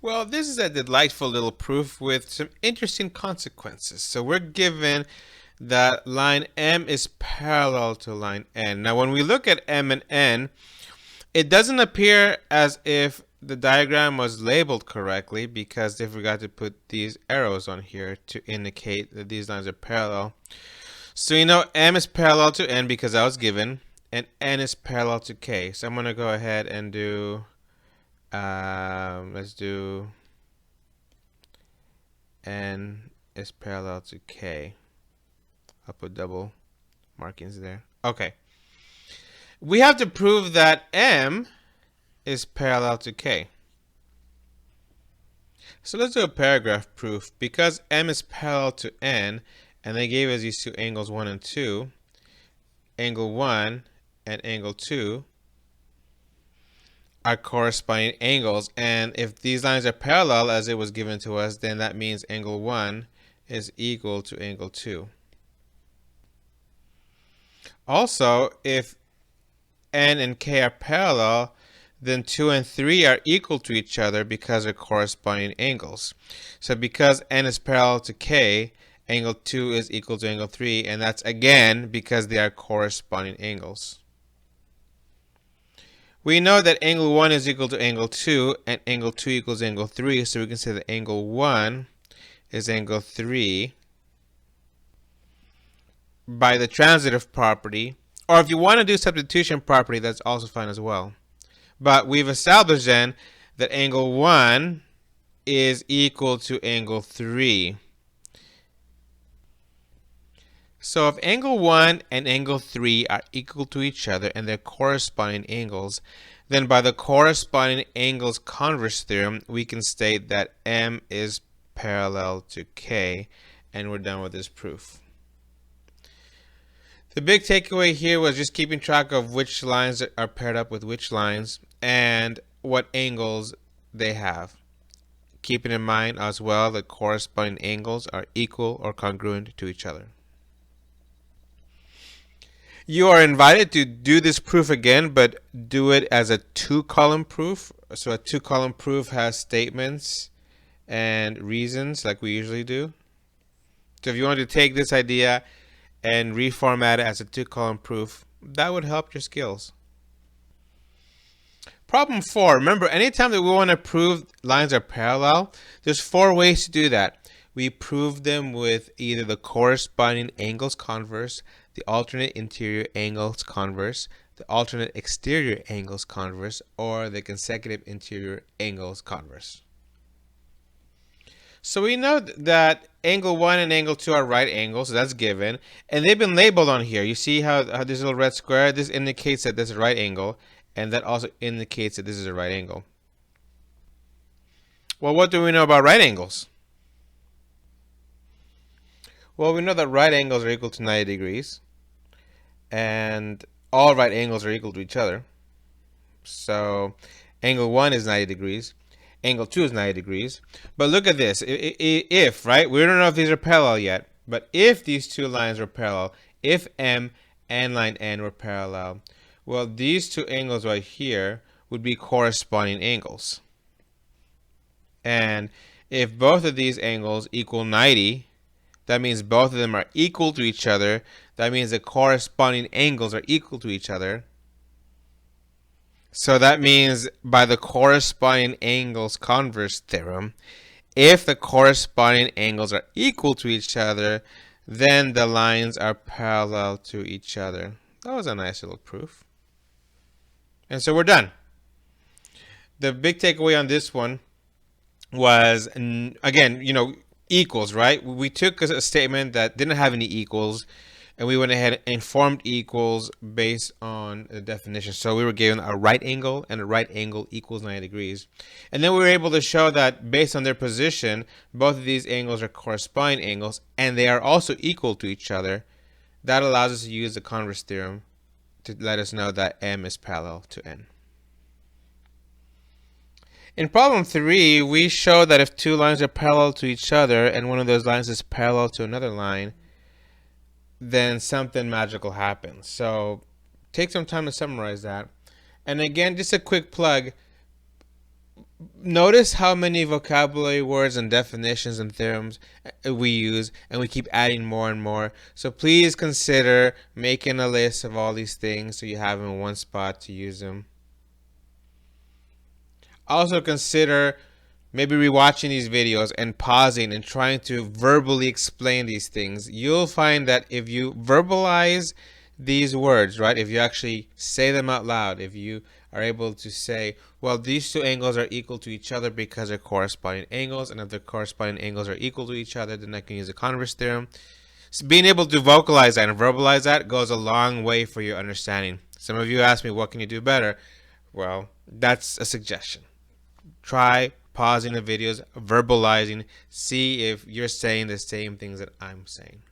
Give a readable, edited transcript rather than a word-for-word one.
Well, this is a delightful little proof with some interesting consequences. So we're given that line M is parallel to line N. Now, when we look at M and N, it doesn't appear as if the diagram was labeled correctly because they forgot to put these arrows on here to indicate that these lines are parallel. So you know M is parallel to N because that was given, and N is parallel to K. So I'm going to go ahead and do, let's do N is parallel to K. I'll put double markings there. Okay. We have to prove that M is parallel to K. So let's do a paragraph proof. Because M is parallel to N, and they gave us these two angles 1 and 2, angle 1 and angle 2 are corresponding angles. And if these lines are parallel as it was given to us, then that means angle 1 is equal to angle 2. Also, if N and K are parallel, then 2 and 3 are equal to each other because they're corresponding angles. So because N is parallel to K, angle 2 is equal to angle 3, and that's again because they are corresponding angles. We know that angle 1 is equal to angle 2, and angle 2 equals angle 3, so we can say that angle 1 is angle 3 by the transitive property. Or if you want to do substitution property, that's also fine as well. But we've established then that angle 1 is equal to angle 3. So if angle 1 and angle 3 are equal to each other and they're corresponding angles, then by the corresponding angles converse theorem, we can state that M is parallel to K, and we're done with this proof. The big takeaway here was just keeping track of which lines are paired up with which lines and what angles they have. Keeping in mind as well that corresponding angles are equal or congruent to each other. You are invited to do this proof again, but do it as a 2-column proof. So a 2-column proof has statements and reasons like we usually do. So if you want to take this idea and reformat it as a 2-column proof, that would help your skills. Problem 4. Remember, anytime that we want to prove lines are parallel, there's 4 ways to do that. We prove them with either the corresponding angles converse, the alternate interior angles converse, the alternate exterior angles converse, or the consecutive interior angles converse. So we know that angle 1 and angle 2 are right angles, so that's given. And they've been labeled on here. You see how this little red square, this indicates that this is a right angle, and that also indicates that this is a right angle. Well, what do we know about right angles? Well, we know that right angles are equal to 90 degrees, and all right angles are equal to each other. So angle 1 is 90 degrees, angle 2 is 90 degrees. But look at this, if, right, we don't know if these are parallel yet, but if these two lines were parallel, if M and line N were parallel, well, these two angles right here would be corresponding angles. And if both of these angles equal 90, that means both of them are equal to each other. That means the corresponding angles are equal to each other. So that means by the corresponding angles converse theorem, if the corresponding angles are equal to each other, then the lines are parallel to each other. That was a nice little proof. And so we're done. The big takeaway on this one was, again, equals, right? We took a statement that didn't have any equals, and we went ahead and formed equals based on the definition. So we were given a right angle, and a right angle equals 90 degrees. And then we were able to show that based on their position, both of these angles are corresponding angles, and they are also equal to each other. That allows us to use the converse theorem to let us know that M is parallel to N. In problem 3, we show that if two lines are parallel to each other and one of those lines is parallel to another line, then something magical happens. So take some time to summarize that. And again, just a quick plug. Notice how many vocabulary words and definitions and theorems we use, and we keep adding more and more. So please consider making a list of all these things so you have them in one spot to use them. Also consider maybe rewatching these videos and pausing and trying to verbally explain these things. You'll find that if you verbalize these words, right, if you actually say them out loud, if you are able to say, well, these two angles are equal to each other because they're corresponding angles, and if the corresponding angles are equal to each other, then I can use the converse theorem. So being able to vocalize that and verbalize that goes a long way for your understanding. Some of you ask me, what can you do better? Well, that's a suggestion. Try pausing the videos, verbalizing, see if you're saying the same things that I'm saying.